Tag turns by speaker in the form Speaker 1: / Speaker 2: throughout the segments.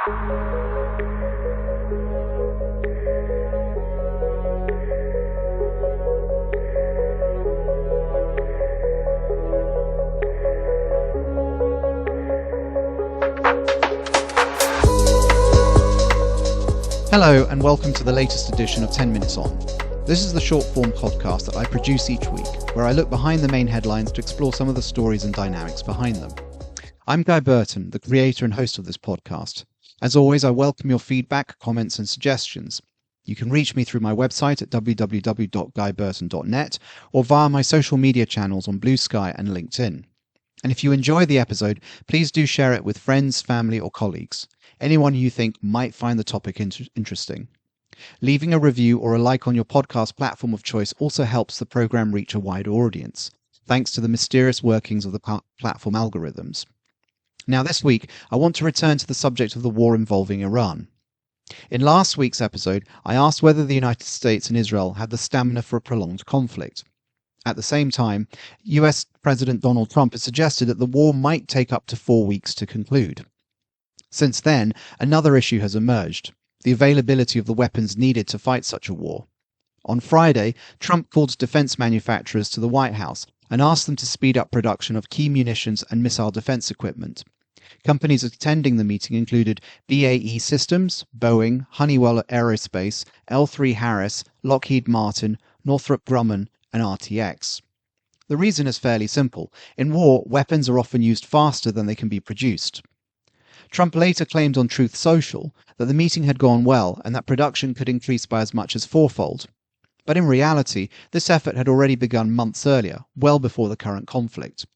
Speaker 1: Hello and welcome to the latest edition of 10 Minutes On. This is the short-form podcast that I produce each week, where I look behind the main headlines to explore some of the stories and dynamics behind them. I'm Guy Burton, the creator and host of this podcast. As always, I welcome your feedback, comments and suggestions. You can reach me through my website at www.guyburton.net or via my social media channels on Blue Sky and LinkedIn. And if you enjoy the episode, please do share it with friends, family or colleagues. Anyone you think might find the topic interesting. Leaving a review or a like on your podcast platform of choice also helps the program reach a wider audience, thanks to the mysterious workings of the platform algorithms. Now this week, I want to return to the subject of the war involving Iran. In last week's episode, I asked whether the United States and Israel had the stamina for a prolonged conflict. At the same time, US President Donald Trump has suggested that the war might take up to 4 weeks to conclude. Since then, another issue has emerged: the availability of the weapons needed to fight such a war. On Friday, Trump called defense manufacturers to the White House and asked them to speed up production of key munitions and missile defense equipment. Companies attending the meeting included BAE Systems, Boeing, Honeywell Aerospace, L3Harris, Lockheed Martin, Northrop Grumman, and RTX. The reason is fairly simple. In war, weapons are often used faster than they can be produced. Trump later claimed on Truth Social that the meeting had gone well and that production could increase by as much as fourfold. But in reality, this effort had already begun months earlier, well before the current conflict.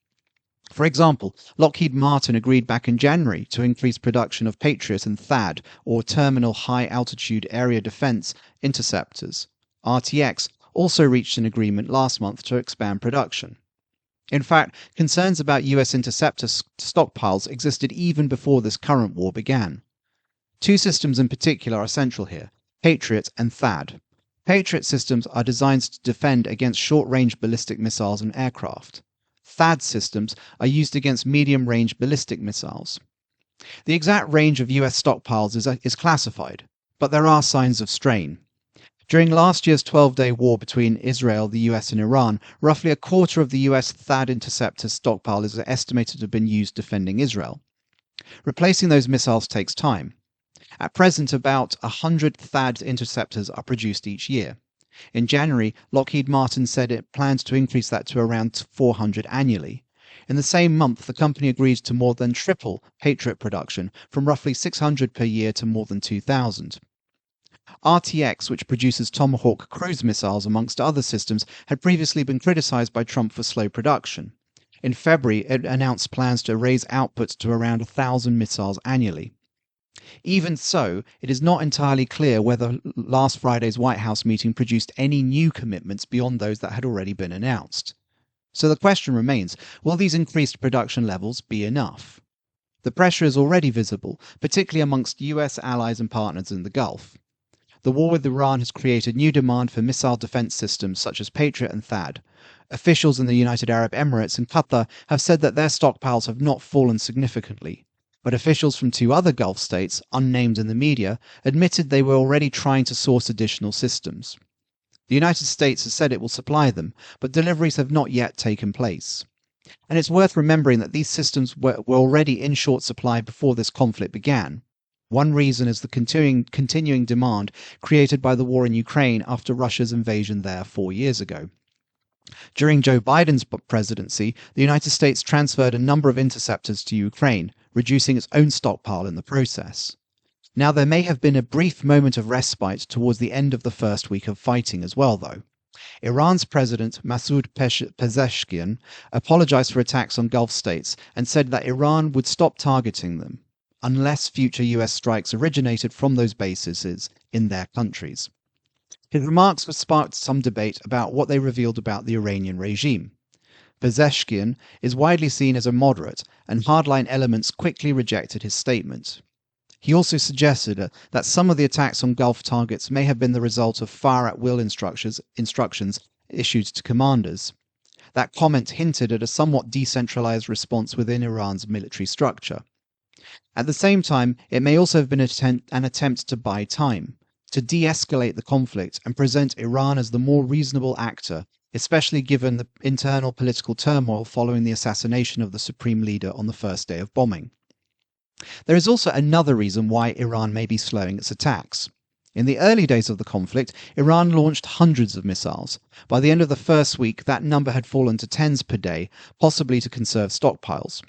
Speaker 1: For example, Lockheed Martin agreed back in January to increase production of Patriot and THAAD, or Terminal High Altitude Area Defense interceptors. RTX also reached an agreement last month to expand production. In fact, concerns about US interceptor stockpiles existed even before this current war began. Two systems in particular are central here: Patriot and THAAD. Patriot systems are designed to defend against short-range ballistic missiles and aircraft. THAAD systems are used against medium-range ballistic missiles. The exact range of US stockpiles is classified, but there are signs of strain. During last year's 12-day war between Israel, the US and Iran, roughly a quarter of the US THAAD interceptor stockpile is estimated to have been used defending Israel. Replacing those missiles takes time. At present, about 100 THAAD interceptors are produced each year. In January, Lockheed Martin said it plans to increase that to around 400 annually. In the same month, the company agreed to more than triple Patriot production, from roughly 600 per year to more than 2,000. RTX, which produces Tomahawk cruise missiles amongst other systems, had previously been criticized by Trump for slow production. In February, it announced plans to raise output to around 1,000 missiles annually. Even so, it is not entirely clear whether last Friday's White House meeting produced any new commitments beyond those that had already been announced. So the question remains, will these increased production levels be enough? The pressure is already visible, particularly amongst US allies and partners in the Gulf. The war with Iran has created new demand for missile defense systems such as Patriot and THAAD. Officials in the United Arab Emirates and Qatar have said that their stockpiles have not fallen significantly. But officials from two other Gulf states, unnamed in the media, admitted they were already trying to source additional systems. The United States has said it will supply them, but deliveries have not yet taken place. And it's worth remembering that these systems were already in short supply before this conflict began. One reason is the continuing demand created by the war in Ukraine after Russia's invasion there 4 years ago. During Joe Biden's presidency, the United States transferred a number of interceptors to Ukraine, reducing its own stockpile in the process. Now, there may have been a brief moment of respite towards the end of the first week of fighting as well, though. Iran's president, Masoud Pezeshkian, apologized for attacks on Gulf states and said that Iran would stop targeting them unless future US strikes originated from those bases in their countries. His remarks have sparked some debate about what they revealed about the Iranian regime. Pezeshkian is widely seen as a moderate, and hardline elements quickly rejected his statement. He also suggested that some of the attacks on Gulf targets may have been the result of fire-at-will instructions issued to commanders. That comment hinted at a somewhat decentralized response within Iran's military structure. At the same time, it may also have been an attempt to buy time, to de-escalate the conflict and present Iran as the more reasonable actor, especially given the internal political turmoil following the assassination of the supreme leader on the first day of bombing. There is also another reason why Iran may be slowing its attacks. In the early days of the conflict, Iran launched hundreds of missiles. By the end of the first week, that number had fallen to tens per day, possibly to conserve stockpiles.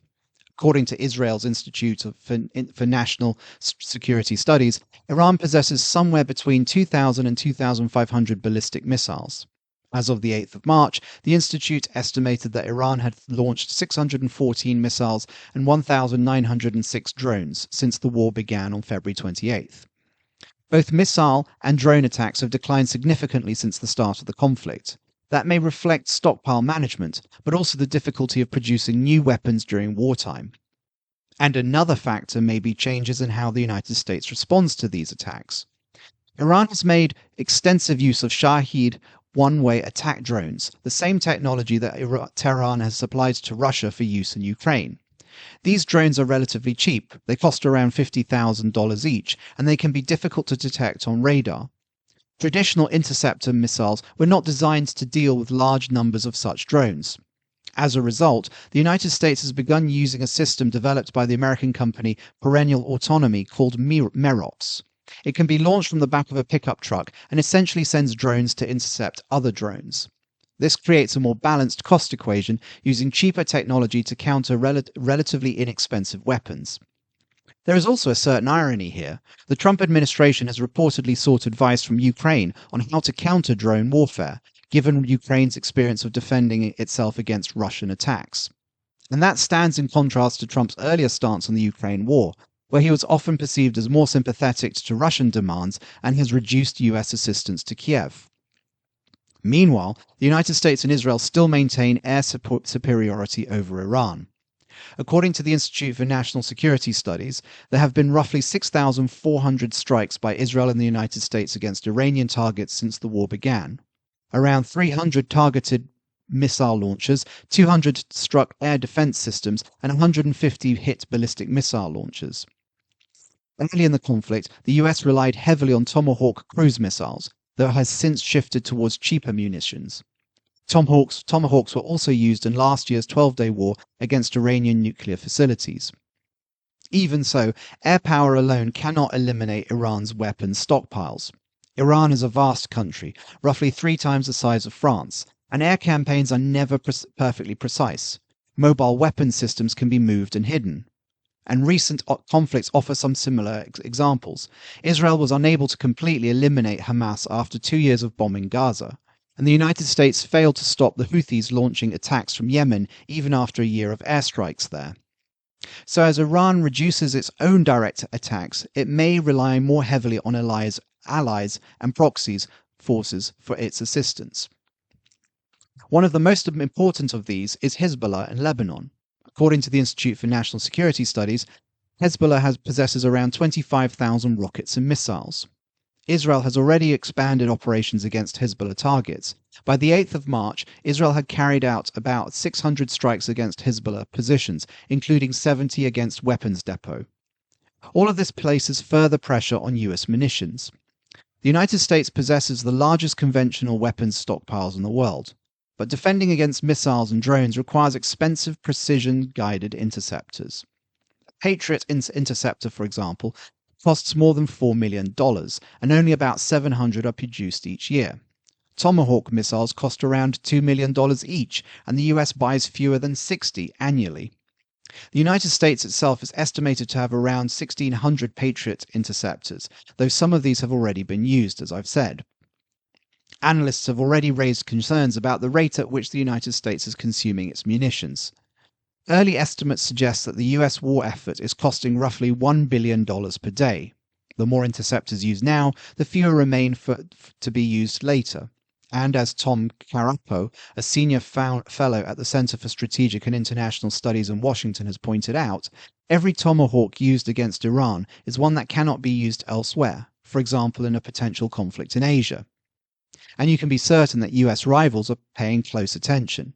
Speaker 1: According to Israel's Institute for National Security Studies, Iran possesses somewhere between 2,000 and 2,500 ballistic missiles. As of the 8th of March, the Institute estimated that Iran had launched 614 missiles and 1,906 drones since the war began on February 28th. Both missile and drone attacks have declined significantly since the start of the conflict. That may reflect stockpile management, but also the difficulty of producing new weapons during wartime. And another factor may be changes in how the United States responds to these attacks. Iran has made extensive use of Shahed one-way attack drones, the same technology that Tehran has supplied to Russia for use in Ukraine. These drones are relatively cheap. They cost around $50,000 each, and they can be difficult to detect on radar. Traditional interceptor missiles were not designed to deal with large numbers of such drones. As a result, the United States has begun using a system developed by the American company Perennial Autonomy called MEROX. It can be launched from the back of a pickup truck and essentially sends drones to intercept other drones. This creates a more balanced cost equation using cheaper technology to counter relatively inexpensive weapons. There is also a certain irony here. The Trump administration has reportedly sought advice from Ukraine on how to counter drone warfare, given Ukraine's experience of defending itself against Russian attacks. And that stands in contrast to Trump's earlier stance on the Ukraine war, where he was often perceived as more sympathetic to Russian demands and has reduced US assistance to Kiev. Meanwhile, the United States and Israel still maintain air superiority over Iran. According to the Institute for National Security Studies, there have been roughly 6,400 strikes by Israel and the United States against Iranian targets since the war began. Around 300 targeted missile launchers, 200 struck air defense systems, and 150 hit ballistic missile launchers. Early in the conflict, the US relied heavily on Tomahawk cruise missiles, though it has since shifted towards cheaper munitions. Tomahawks were also used in last year's 12-day war against Iranian nuclear facilities. Even so, air power alone cannot eliminate Iran's weapons stockpiles. Iran is a vast country, roughly 3 times the size of France, and air campaigns are never perfectly precise. Mobile weapon systems can be moved and hidden. And recent conflicts offer some similar examples. Israel was unable to completely eliminate Hamas after 2 years of bombing Gaza, and the United States failed to stop the Houthis launching attacks from Yemen even after a year of airstrikes there. So as Iran reduces its own direct attacks, it may rely more heavily on allies and proxies forces for its assistance. One of the most important of these is Hezbollah in Lebanon. According to the Institute for National Security Studies, Hezbollah possesses around 25,000 rockets and missiles. Israel has already expanded operations against Hezbollah targets. By the 8th of March, Israel had carried out about 600 strikes against Hezbollah positions, including 70 against weapons depot. All of this places further pressure on US munitions. The United States possesses the largest conventional weapons stockpiles in the world, but defending against missiles and drones requires expensive precision-guided interceptors. A Patriot interceptor, for example, costs more than $4 million, and only about 700 are produced each year. Tomahawk missiles cost around $2 million each, and the US buys fewer than 60 annually. The United States itself is estimated to have around 1,600 Patriot interceptors, though some of these have already been used, as I've said. Analysts have already raised concerns about the rate at which the United States is consuming its munitions. Early estimates suggest that the US war effort is costing roughly $1 billion per day. The more interceptors used now, the fewer remain to be used later. And as Tom Carapo, a senior fellow at the Center for Strategic and International Studies in Washington, has pointed out, every Tomahawk used against Iran is one that cannot be used elsewhere, for example in a potential conflict in Asia. And you can be certain that US rivals are paying close attention.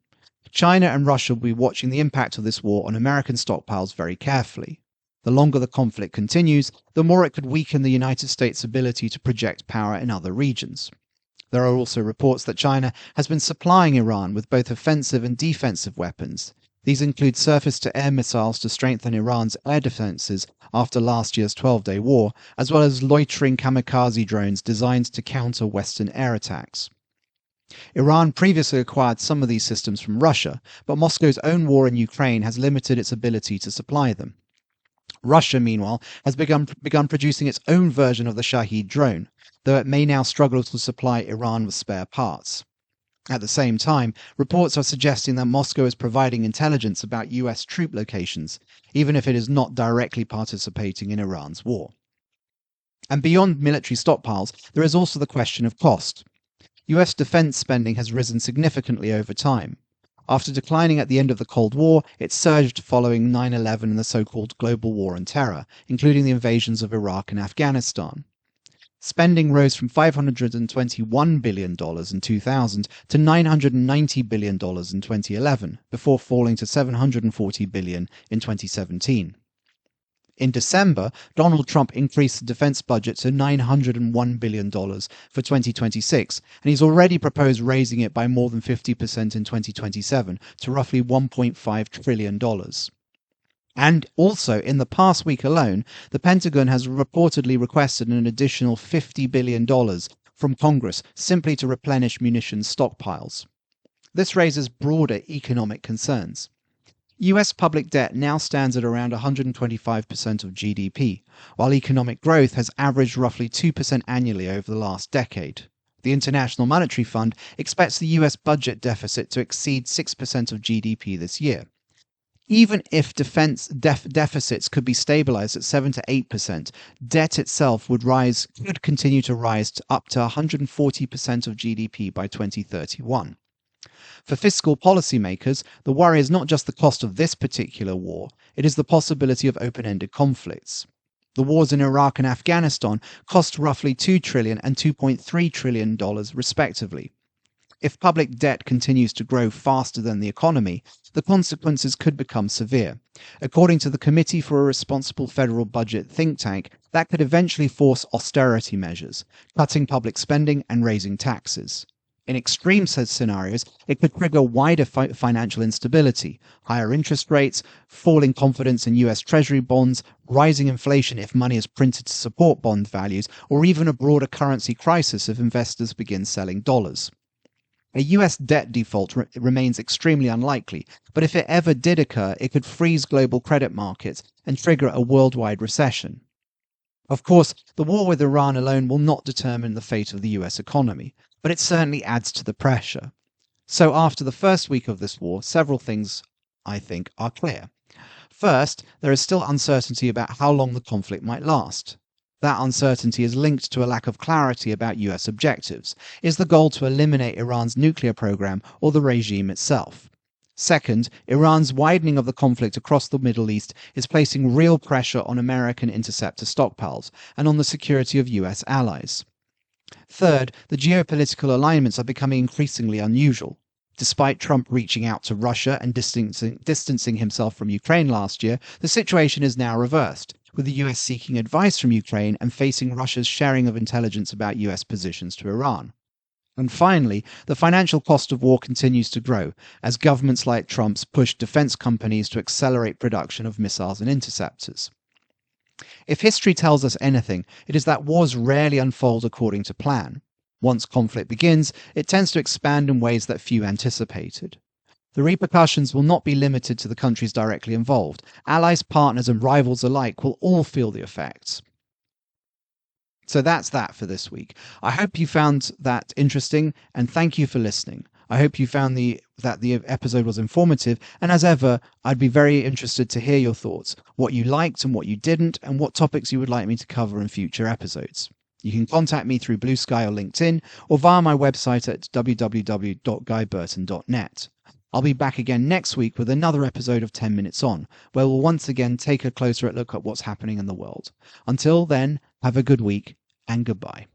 Speaker 1: China and Russia will be watching the impact of this war on American stockpiles very carefully. The longer the conflict continues, the more it could weaken the United States' ability to project power in other regions. There are also reports that China has been supplying Iran with both offensive and defensive weapons. These include surface-to-air missiles to strengthen Iran's air defenses after last year's 12-day war, as well as loitering kamikaze drones designed to counter Western air attacks. Iran previously acquired some of these systems from Russia, but Moscow's own war in Ukraine has limited its ability to supply them. Russia, meanwhile, has begun producing its own version of the Shahed drone, though it may now struggle to supply Iran with spare parts. At the same time, reports are suggesting that Moscow is providing intelligence about US troop locations, even if it is not directly participating in Iran's war. And beyond military stockpiles, there is also the question of cost. US defense spending has risen significantly over time. After declining at the end of the Cold War, it surged following 9/11 and the so-called global war on terror, including the invasions of Iraq and Afghanistan. Spending rose from $521 billion in 2000 to $990 billion in 2011, before falling to $740 billion in 2017. In December, Donald Trump increased the defense budget to $901 billion for 2026, and he's already proposed raising it by more than 50% in 2027 to roughly $1.5 trillion. And also, in the past week alone, the Pentagon has reportedly requested an additional $50 billion from Congress simply to replenish munitions stockpiles. This raises broader economic concerns. US public debt now stands at around 125% of GDP, while economic growth has averaged roughly 2% annually over the last decade. The International Monetary Fund expects the US budget deficit to exceed 6% of GDP this year. Even if defense deficits could be stabilized at 7 to 8%, debt itself could continue to rise to up to 140% of GDP by 2031. For fiscal policymakers, the worry is not just the cost of this particular war, it is the possibility of open-ended conflicts. The wars in Iraq and Afghanistan cost roughly $2 trillion and $2.3 trillion respectively. If public debt continues to grow faster than the economy, the consequences could become severe. According to the Committee for a Responsible Federal Budget think tank, that could eventually force austerity measures, cutting public spending and raising taxes. In extreme scenarios, it could trigger wider financial instability, higher interest rates, falling confidence in US Treasury bonds, rising inflation if money is printed to support bond values, or even a broader currency crisis if investors begin selling dollars. A US debt default remains extremely unlikely, but if it ever did occur, it could freeze global credit markets and trigger a worldwide recession. Of course, the war with Iran alone will not determine the fate of the US economy, but it certainly adds to the pressure. So after the first week of this war, several things, I think, are clear. First, there is still uncertainty about how long the conflict might last. That uncertainty is linked to a lack of clarity about US objectives. Is the goal to eliminate Iran's nuclear program or the regime itself? Second, Iran's widening of the conflict across the Middle East is placing real pressure on American interceptor stockpiles and on the security of US allies. Third, the geopolitical alignments are becoming increasingly unusual. Despite Trump reaching out to Russia and distancing himself from Ukraine last year, the situation is now reversed, with the US seeking advice from Ukraine and facing Russia's sharing of intelligence about US positions to Iran. And finally, the financial cost of war continues to grow, as governments like Trump's push defense companies to accelerate production of missiles and interceptors. If history tells us anything, it is that wars rarely unfold according to plan. Once conflict begins, it tends to expand in ways that few anticipated. The repercussions will not be limited to the countries directly involved. Allies, partners, and rivals alike will all feel the effects. So that's that for this week. I hope you found that interesting, and thank you for listening. I hope you found that the episode was informative, and as ever, I'd be very interested to hear your thoughts, what you liked and what you didn't, and what topics you would like me to cover in future episodes. You can contact me through Blue Sky or LinkedIn, or via my website at www.guyburton.net. I'll be back again next week with another episode of 10 Minutes On, where we'll once again take a closer look at what's happening in the world. Until then, have a good week, and goodbye.